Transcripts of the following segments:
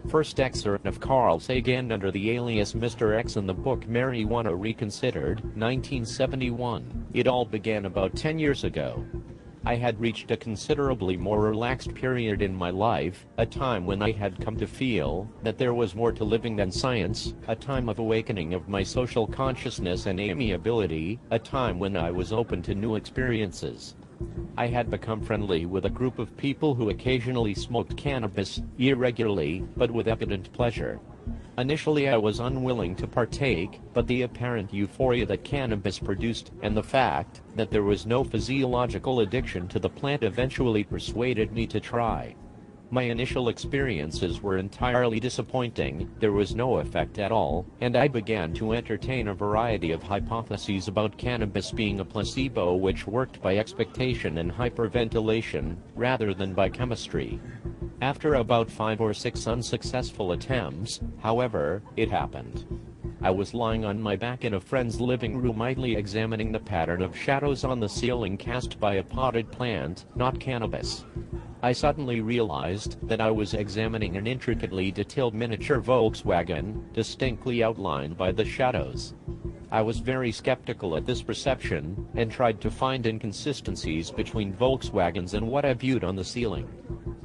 First excerpt of Carl Sagan under the alias Mr. X in the book Marijuana Reconsidered, 1971. It all began about 10 years ago. I had reached a considerably more relaxed period in my life, a time when I had come to feel that there was more to living than science, a time of awakening of my social consciousness and amiability, a time when I was open to new experiences. I had become friendly with a group of people who occasionally smoked cannabis, irregularly, but with evident pleasure. Initially I was unwilling to partake, but the apparent euphoria that cannabis produced, and the fact that there was no physiological addiction to the plant eventually persuaded me to try. My initial experiences were entirely disappointing, there was no effect at all, and I began to entertain a variety of hypotheses about cannabis being a placebo which worked by expectation and hyperventilation, rather than by chemistry. After about 5 or 6 unsuccessful attempts, however, it happened. I was lying on my back in a friend's living room idly examining the pattern of shadows on the ceiling cast by a potted plant, not cannabis. I suddenly realized that I was examining an intricately detailed miniature Volkswagen, distinctly outlined by the shadows. I was very skeptical at this perception, and tried to find inconsistencies between Volkswagens and what I viewed on the ceiling.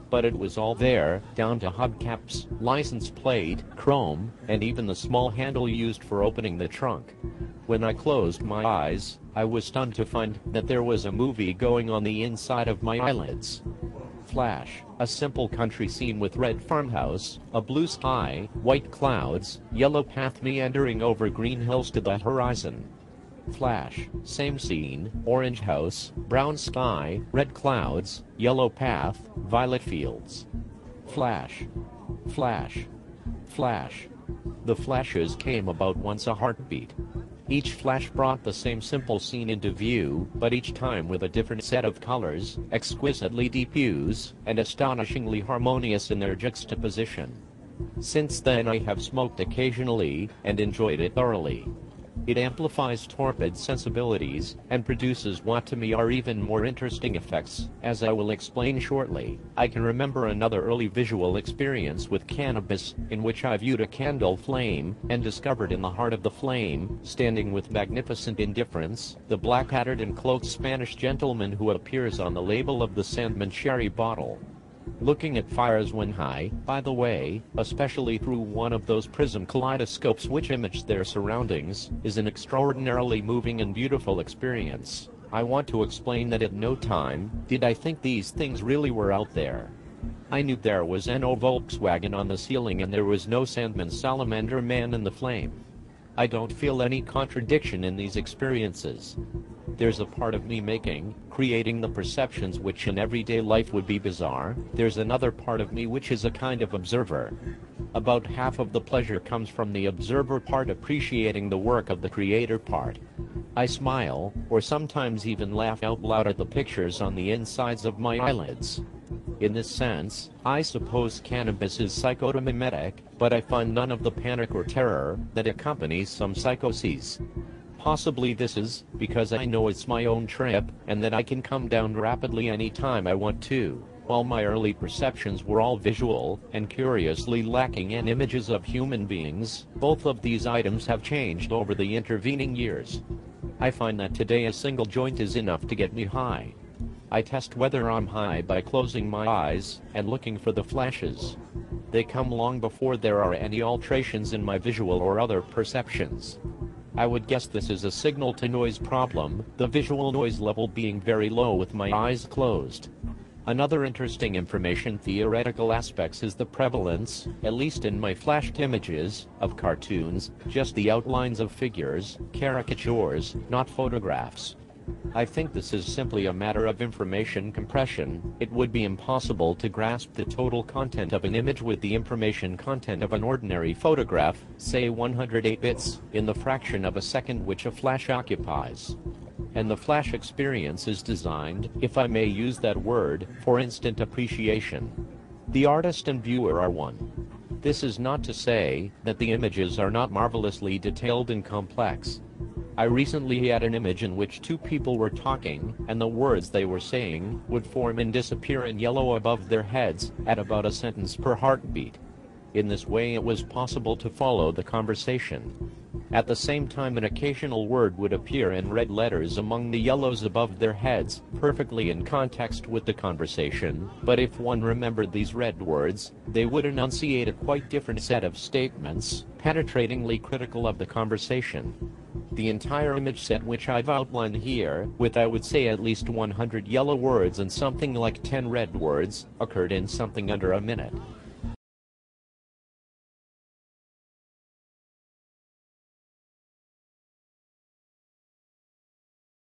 But it was all there, down to hubcaps, license plate, chrome, and even the small handle used for opening the trunk. When I closed my eyes, I was stunned to find that there was a movie going on the inside of my eyelids. Flash, a simple country scene with red farmhouse, a blue sky, white clouds, yellow path meandering over green hills to the horizon. Flash, same scene, orange house, brown sky, red clouds, yellow path, violet fields. Flash. Flash. Flash. The flashes came about once a heartbeat. Each flash brought the same simple scene into view, but each time with a different set of colors, exquisitely deep hues, and astonishingly harmonious in their juxtaposition. Since then I have smoked occasionally, and enjoyed it thoroughly. It amplifies torpid sensibilities, and produces what to me are even more interesting effects, as I will explain shortly. I can remember another early visual experience with cannabis, in which I viewed a candle flame, and discovered in the heart of the flame, standing with magnificent indifference, the black-hatted and cloaked Spanish gentleman who appears on the label of the Sandman sherry bottle. Looking at fires when high, by the way, especially through one of those prism kaleidoscopes which image their surroundings, is an extraordinarily moving and beautiful experience. I want to explain that at no time did I think these things really were out there. I knew there was no Volkswagen on the ceiling and there was no Sandman salamander man in the flame. I don't feel any contradiction in these experiences. There's a part of me creating the perceptions which in everyday life would be bizarre. There's another part of me which is a kind of observer. About half of the pleasure comes from the observer part appreciating the work of the creator part. I smile, or sometimes even laugh out loud at the pictures on the insides of my eyelids. In this sense, I suppose cannabis is psychotomimetic, but I find none of the panic or terror that accompanies some psychoses. Possibly this is because I know it's my own trip, and that I can come down rapidly any time I want to. While my early perceptions were all visual, and curiously lacking in images of human beings, both of these items have changed over the intervening years. I find that today a single joint is enough to get me high. I test whether I'm high by closing my eyes, and looking for the flashes. They come long before there are any alterations in my visual or other perceptions. I would guess this is a signal-to-noise problem, the visual noise level being very low with my eyes closed. Another interesting information theoretical aspects is the prevalence, at least in my flashed images, of cartoons, just the outlines of figures, caricatures, not photographs. I think this is simply a matter of information compression. It would be impossible to grasp the total content of an image with the information content of an ordinary photograph, say 108 bits, in the fraction of a second which a flash occupies. And the flash experience is designed, if I may use that word, for instant appreciation. The artist and viewer are one. This is not to say that the images are not marvelously detailed and complex. I recently had an image in which two people were talking, and the words they were saying would form and disappear in yellow above their heads, at about a sentence per heartbeat. In this way it was possible to follow the conversation. At the same time, an occasional word would appear in red letters among the yellows above their heads, perfectly in context with the conversation, but if one remembered these red words, they would enunciate a quite different set of statements, penetratingly critical of the conversation. The entire image set which I've outlined here, with I would say at least 100 yellow words and something like 10 red words, occurred in something under a minute.